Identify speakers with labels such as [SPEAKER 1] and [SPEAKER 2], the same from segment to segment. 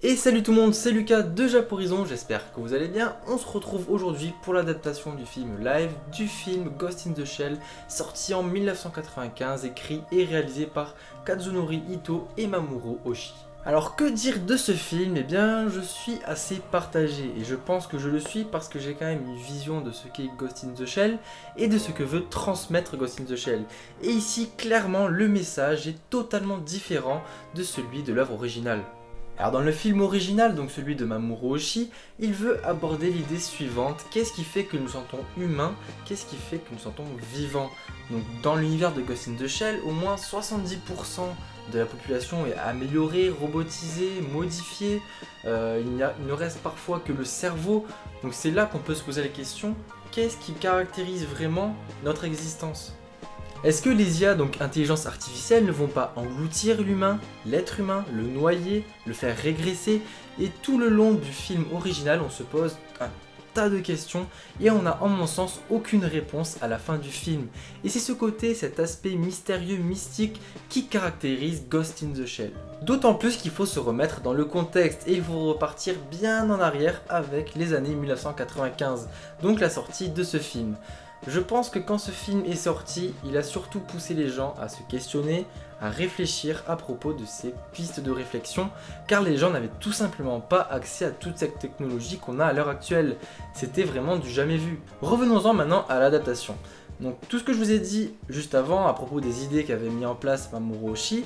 [SPEAKER 1] Et salut tout le monde, c'est Lucas de Japorizon, j'espère que vous allez bien. On se retrouve aujourd'hui pour l'adaptation du film live du film Ghost in the Shell, sorti en 1995, écrit et réalisé par Kazunori Ito et Mamoru Oshii. Alors que dire de ce film? Eh bien je suis assez partagé et je pense que je le suis parce que j'ai quand même une vision de ce qu'est Ghost in the Shell et de ce que veut transmettre Ghost in the Shell. Et ici clairement le message est totalement différent de celui de l'œuvre originale. Alors dans le film original, donc celui de Mamoru Oshii, il veut aborder l'idée suivante: qu'est-ce qui fait que nous sentons humains? Qu'est-ce qui fait que nous sentons vivants? Donc dans l'univers de Ghost in the Shell, au moins 70% de la population est améliorée, robotisée, modifiée. Il ne reste parfois que le cerveau. Donc c'est là qu'on peut se poser la question: qu'est-ce qui caractérise vraiment notre existence? Est-ce que les IA, donc intelligence artificielle, ne vont pas engloutir l'humain, l'être humain, le noyer, le faire régresser? Et tout le long du film original, on se pose un tas de questions et on n'a en mon sens aucune réponse à la fin du film. Et c'est ce côté, cet aspect mystérieux, mystique qui caractérise Ghost in the Shell. D'autant plus qu'il faut se remettre dans le contexte et il faut repartir bien en arrière avec les années 1995, donc la sortie de ce film. Je pense que quand ce film est sorti, il a surtout poussé les gens à se questionner, à réfléchir à propos de ces pistes de réflexion, car les gens n'avaient tout simplement pas accès à toute cette technologie qu'on a à l'heure actuelle. C'était vraiment du jamais vu. Revenons-en maintenant à l'adaptation. Donc tout ce que je vous ai dit juste avant à propos des idées qu'avait mis en place Mamoru Oshii,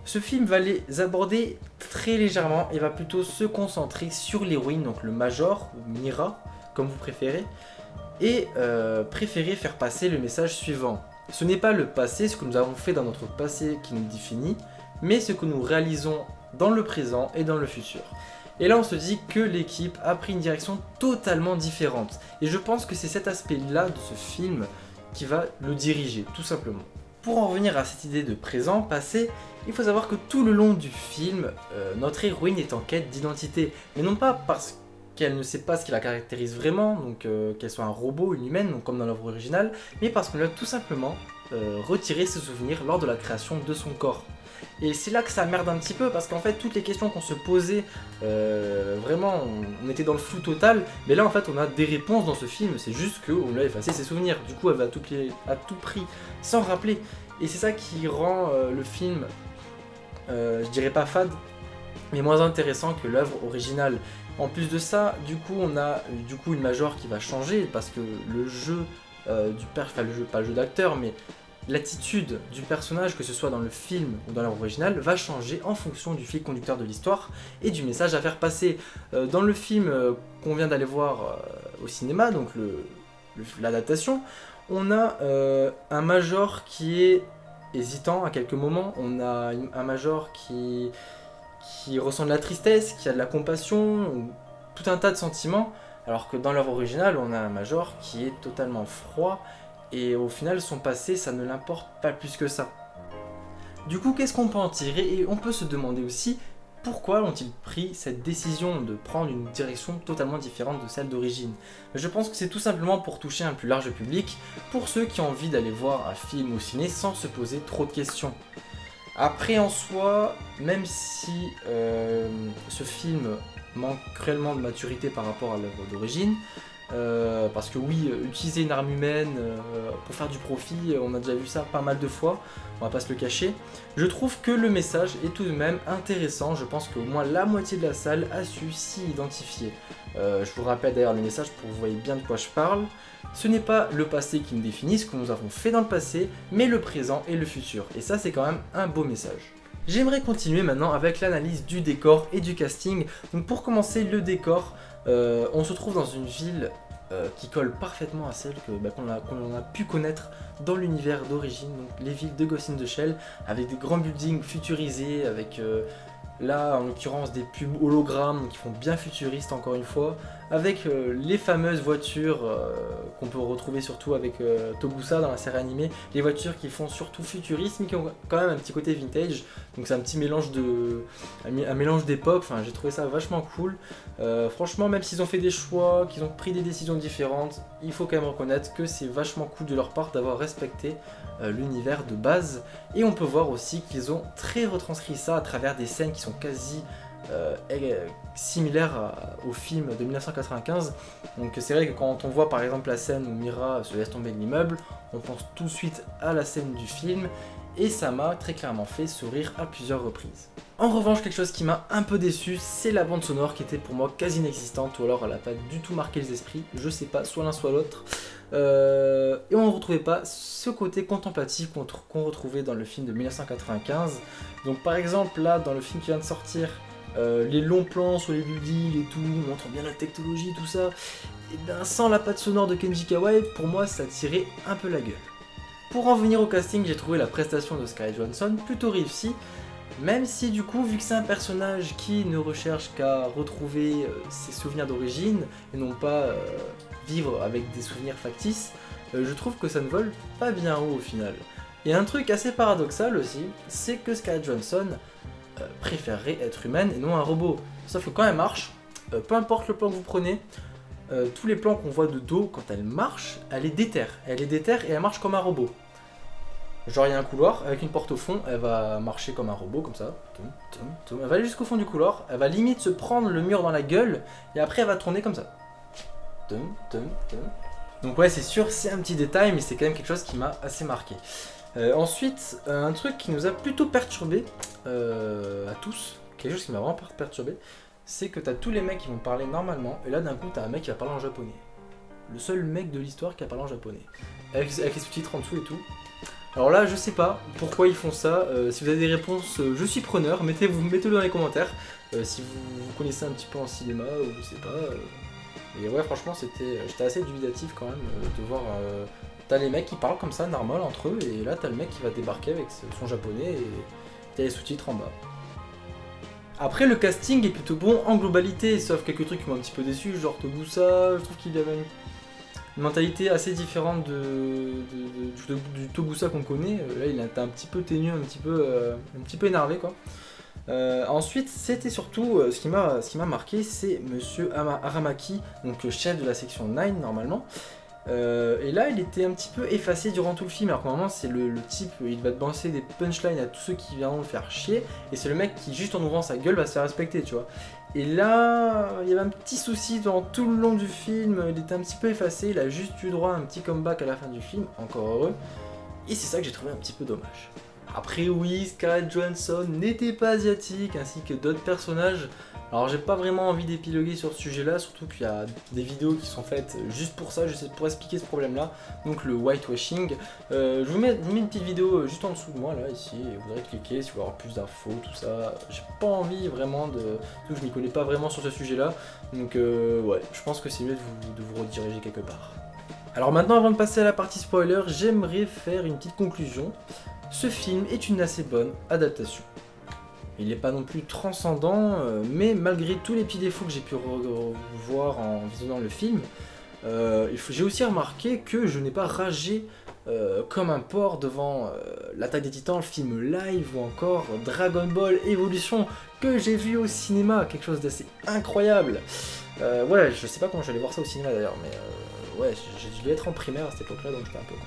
[SPEAKER 1] ce film va les aborder très légèrement et va plutôt se concentrer sur l'héroïne, donc le Major, ou Mira, comme vous préférez, et préférer faire passer le message suivant. Ce n'est pas le passé, ce que nous avons fait dans notre passé qui nous définit, mais ce que nous réalisons dans le présent et dans le futur. Et là on se dit que l'équipe a pris une direction totalement différente. Et je pense que c'est cet aspect-là de ce film qui va le diriger, tout simplement. Pour en revenir à cette idée de présent, passé, il faut savoir que tout le long du film, notre héroïne est en quête d'identité. Mais non pas parce qu'elle ne sait pas ce qui la caractérise vraiment, donc qu'elle soit un robot, une humaine, donc comme dans l'œuvre originale, mais parce qu'on lui a tout simplement retiré ses souvenirs lors de la création de son corps. Et c'est là que ça merde un petit peu, parce qu'en fait toutes les questions qu'on se posait, vraiment on était dans le flou total, mais là en fait on a des réponses dans ce film, c'est juste qu'on lui a effacé ses souvenirs, du coup elle va à tout prix s'en rappeler, et c'est ça qui rend le film, je dirais pas fade, mais moins intéressant que l'œuvre originale. En plus de ça, du coup, on a une Major qui va changer parce que le jeu pas le jeu d'acteur, mais l'attitude du personnage, que ce soit dans le film ou dans l'œuvre originale, va changer en fonction du fil conducteur de l'histoire et du message à faire passer. Dans le film qu'on vient d'aller voir au cinéma, donc l'adaptation, on a un Major qui est hésitant à quelques moments, on a un Major qui ressent de la tristesse, qui a de la compassion, tout un tas de sentiments, alors que dans l'œuvre originale, on a un Major qui est totalement froid, et au final, son passé, ça ne l'importe pas plus que ça. Du coup, qu'est-ce qu'on peut en tirer? Et on peut se demander aussi, pourquoi ont-ils pris cette décision de prendre une direction totalement différente de celle d'origine? Je pense que c'est tout simplement pour toucher un plus large public, pour ceux qui ont envie d'aller voir un film au ciné sans se poser trop de questions. Après en soi, même si ce film manque cruellement de maturité par rapport à l'œuvre d'origine, parce que oui, utiliser une arme humaine pour faire du profit, on a déjà vu ça pas mal de fois, on va pas se le cacher. Je trouve que le message est tout de même intéressant, je pense qu'au moins la moitié de la salle a su s'y identifier. Je vous rappelle d'ailleurs le message pour que vous voyez bien de quoi je parle. Ce n'est pas le passé qui nous définit, ce que nous avons fait dans le passé, mais le présent et le futur. Et ça, c'est quand même un beau message. J'aimerais continuer maintenant avec l'analyse du décor et du casting. Donc pour commencer, le décor, on se trouve dans une ville qui colle parfaitement à celle qu'on a pu connaître dans l'univers d'origine, donc les villes de Ghost in the Shell, avec des grands buildings futurisés, avec là en l'occurrence des pubs hologrammes qui font bien futuriste encore une fois, avec les fameuses voitures qu'on peut retrouver surtout avec Togusa dans la série animée, les voitures qui font surtout futurisme mais qui ont quand même un petit côté vintage, donc c'est un petit mélange d'époque, enfin j'ai trouvé ça vachement cool. Franchement, même s'ils ont fait des choix, qu'ils ont pris des décisions différentes, il faut quand même reconnaître que c'est vachement cool de leur part d'avoir respecté l'univers de base, et on peut voir aussi qu'ils ont très retranscrit ça à travers des scènes qui sont quasi similaire au film de 1995. Donc c'est vrai que quand on voit par exemple la scène où Mira se laisse tomber de l'immeuble, on pense tout de suite à la scène du film, et ça m'a très clairement fait sourire à plusieurs reprises. En revanche, quelque chose qui m'a un peu déçu, c'est la bande sonore qui était pour moi quasi inexistante, ou alors elle n'a pas du tout marqué les esprits, je sais pas, soit l'un soit l'autre. Et on ne retrouvait pas ce côté contemplatif qu'on retrouvait dans le film de 1995. Donc par exemple là, dans le film qui vient de sortir, les longs plans sur les buildings et tout, montrent bien la technologie, tout ça, et bien sans la patte sonore de Kenji Kawai, pour moi ça tirait un peu la gueule. Pour en venir au casting, j'ai trouvé la prestation de Scarlett Johansson plutôt réussie, même si du coup, vu que c'est un personnage qui ne recherche qu'à retrouver ses souvenirs d'origine et non pas vivre avec des souvenirs factices, je trouve que ça ne vole pas bien haut au final. Il y a un truc assez paradoxal aussi, c'est que Scarlett Johansson préférerait être humaine et non un robot. Sauf que quand elle marche, peu importe le plan que vous prenez, tous les plans qu'on voit de dos quand elle marche, elle est déterre. Elle est déterre et elle marche comme un robot. Genre il y a un couloir avec une porte au fond, elle va marcher comme un robot comme ça. Elle va aller jusqu'au fond du couloir, elle va limite se prendre le mur dans la gueule et après elle va tourner comme ça. Donc ouais, c'est sûr, c'est un petit détail, mais c'est quand même quelque chose qui m'a assez marqué. Ensuite, un truc qui nous a plutôt perturbé à tous, quelque chose qui m'a vraiment perturbé, c'est que t'as tous les mecs qui vont parler normalement, et là d'un coup t'as un mec qui va parler en japonais. Le seul mec de l'histoire qui a parlé en japonais. Avec les sous-titres en dessous et tout. Alors là, je sais pas pourquoi ils font ça. Si vous avez des réponses, je suis preneur. Mettez-le dans les commentaires. Si vous connaissez un petit peu en cinéma ou je sais pas. Et ouais, franchement, j'étais assez dubitatif quand même de voir. T'as les mecs qui parlent comme ça, normal entre eux, et là t'as le mec qui va débarquer avec son japonais et t'as les sous-titres en bas. Après, le casting est plutôt bon en globalité, sauf quelques trucs qui m'ont un petit peu déçu, genre Togusa, je trouve qu'il avait une mentalité assez différente du Togusa qu'on connaît. Là, il était un petit peu teigneux, un petit peu énervé, quoi. Ensuite, c'était surtout ce qui m'a marqué, c'est Monsieur Aramaki, donc chef de la section 9 normalement. Et là, il était un petit peu effacé durant tout le film, alors que normalement c'est le type, il va te balancer des punchlines à tous ceux qui viendront le faire chier, et c'est le mec qui, juste en ouvrant sa gueule, va se faire respecter, tu vois. Et là, il y avait un petit souci durant tout le long du film, il était un petit peu effacé, il a juste eu droit à un petit comeback à la fin du film, encore heureux, et c'est ça que j'ai trouvé un petit peu dommage. Après oui, Scarlett Johansson n'était pas asiatique, ainsi que d'autres personnages. Alors j'ai pas vraiment envie d'épiloguer sur ce sujet là, surtout qu'il y a des vidéos qui sont faites juste pour ça, pour expliquer ce problème là, donc le whitewashing. Je vous mets une petite vidéo juste en dessous de moi là, ici, et vous voudrez cliquer si vous voulez avoir plus d'infos, tout ça. J'ai pas envie vraiment surtout que je m'y connais pas vraiment sur ce sujet là, donc ouais, je pense que c'est mieux de vous rediriger quelque part. Alors maintenant, avant de passer à la partie spoiler, j'aimerais faire une petite conclusion. Ce film est une assez bonne adaptation. Il n'est pas non plus transcendant, mais malgré tous les petits défauts que j'ai pu voir en visionnant le film, j'ai aussi remarqué que je n'ai pas ragé comme un porc devant l'Attaque des Titans, le film live, ou encore Dragon Ball Evolution, que j'ai vu au cinéma, quelque chose d'assez incroyable. Ouais, je sais pas comment j'allais voir ça au cinéma d'ailleurs, mais ouais, j'ai dû être en primaire à cette époque-là, donc j'étais un peu con.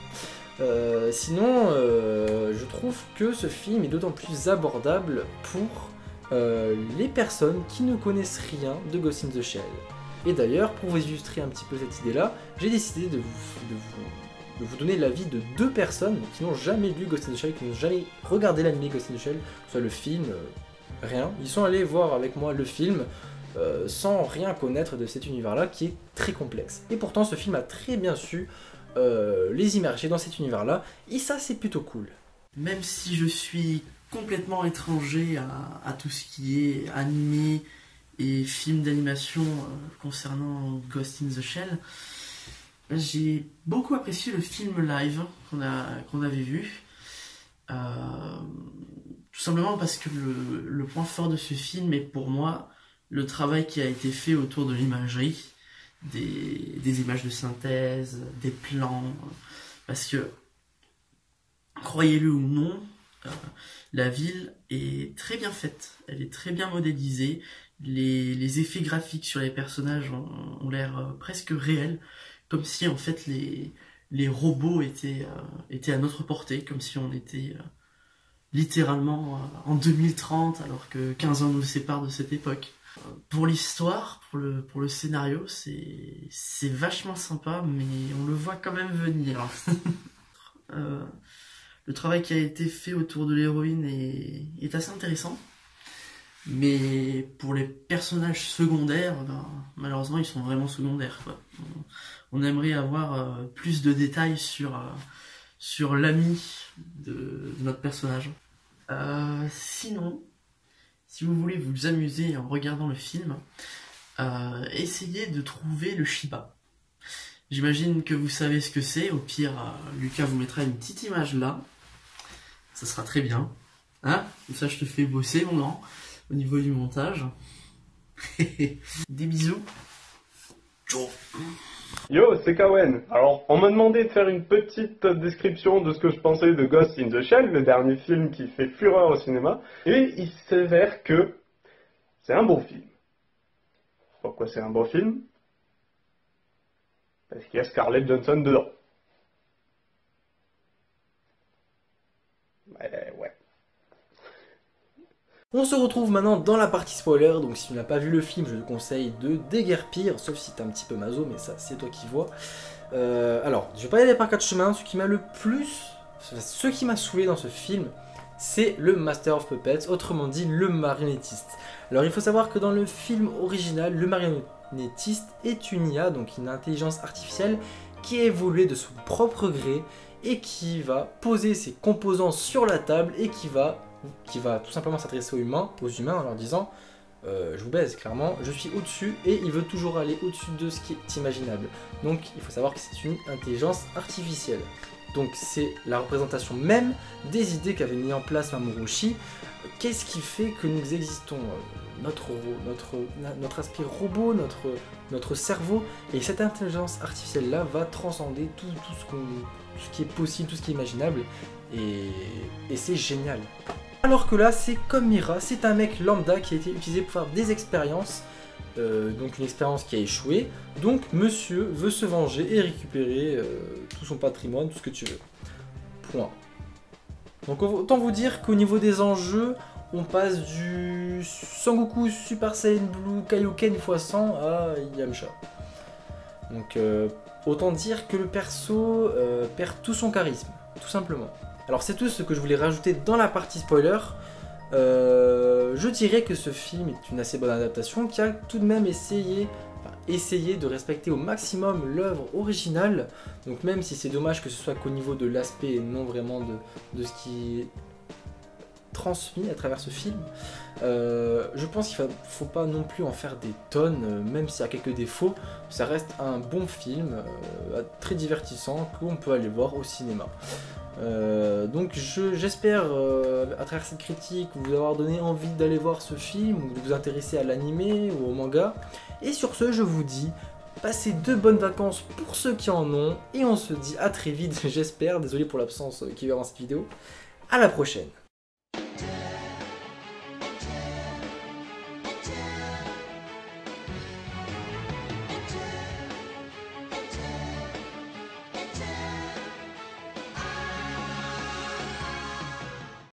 [SPEAKER 1] Sinon, je trouve que ce film est d'autant plus abordable pour les personnes qui ne connaissent rien de Ghost in the Shell. Et d'ailleurs, pour vous illustrer un petit peu cette idée-là, j'ai décidé de vous donner l'avis de deux personnes qui n'ont jamais lu Ghost in the Shell, qui n'ont jamais regardé l'anime Ghost in the Shell, soit le film, rien. Ils sont allés voir avec moi le film sans rien connaître de cet univers-là qui est très complexe. Et pourtant, ce film a très bien su les immerger dans cet univers-là, et ça c'est plutôt cool.
[SPEAKER 2] Même si je suis complètement étranger à tout ce qui est animé et film d'animation concernant Ghost in the Shell, j'ai beaucoup apprécié le film live qu'on avait vu. Tout simplement parce que le point fort de ce film est pour moi le travail qui a été fait autour de l'imagerie, des images de synthèse, des plans, parce que, croyez-le ou non, la ville est très bien faite, elle est très bien modélisée, les effets graphiques sur les personnages ont l'air presque réels, comme si en fait les robots étaient à notre portée, comme si on était littéralement en 2030 alors que 15 ans nous séparent de cette époque. Pour l'histoire, pour le scénario, c'est vachement sympa, mais on le voit quand même venir. Le travail qui a été fait autour de l'héroïne est assez intéressant, mais pour les personnages secondaires, ben, malheureusement ils sont vraiment secondaires, quoi. On aimerait avoir plus de détails sur l'ami de notre personnage. Sinon, si vous voulez vous amuser en regardant le film, essayez de trouver le Shiba. J'imagine que vous savez ce que c'est. Au pire, Lucas vous mettra une petite image là. Ça sera très bien. Hein? Comme ça, je te fais bosser, mon grand, au niveau du montage. Des bisous. Ciao.
[SPEAKER 3] Yo, c'est Kawen. Alors, on m'a demandé de faire une petite description de ce que je pensais de Ghost in the Shell, le dernier film qui fait fureur au cinéma. Et il s'avère que c'est un bon film. Pourquoi c'est un bon film? Parce qu'il y a Scarlett Johansson dedans. Ouais.
[SPEAKER 1] On se retrouve maintenant dans la partie spoiler, donc si tu n'as pas vu le film, je te conseille de déguerpir, sauf si t'es un petit peu maso, mais ça c'est toi qui vois. Alors, je vais pas y aller par quatre chemins, ce qui m'a saoulé dans ce film, c'est le Master of Puppets, autrement dit le marionnettiste. Alors il faut savoir que dans le film original, le marionnettiste est une IA, donc une intelligence artificielle qui a évolué de son propre gré et qui va poser ses composants sur la table et qui va tout simplement s'adresser aux humains en leur disant je vous baise clairement, je suis au-dessus, et il veut toujours aller au-dessus de ce qui est imaginable. Donc il faut savoir que c'est une intelligence artificielle. Donc c'est la représentation même des idées qu'avait mis en place Mamoru Oshii. Qu'est-ce qui fait que nous existons, notre aspect robot, notre cerveau, et cette intelligence artificielle là va transcender tout ce qui est possible, tout ce qui est imaginable, et c'est génial. Alors que là, c'est comme Mira, c'est un mec lambda qui a été utilisé pour faire des expériences, donc une expérience qui a échoué, donc monsieur veut se venger et récupérer tout son patrimoine, tout ce que tu veux. Point. Donc autant vous dire qu'au niveau des enjeux, on passe du Sangoku Super Saiyan Blue Kaioken x100 à Yamcha. Donc autant dire que le perso perd tout son charisme, tout simplement. Alors c'est tout ce que je voulais rajouter dans la partie spoiler. Je dirais que ce film est une assez bonne adaptation qui a tout de même essayé de respecter au maximum l'œuvre originale. Donc même si c'est dommage que ce soit qu'au niveau de l'aspect et non vraiment de ce qui est transmis à travers ce film, je pense qu'il ne faut pas non plus en faire des tonnes, même s'il y a quelques défauts, ça reste un bon film, très divertissant, qu'on peut aller voir au cinéma. Donc j'espère à travers cette critique vous avoir donné envie d'aller voir ce film ou de vous intéresser à l'anime ou au manga, et sur ce je vous dis passez de bonnes vacances pour ceux qui en ont, et on se dit à très vite j'espère, désolé pour l'absence qui va dans cette vidéo, à la prochaine.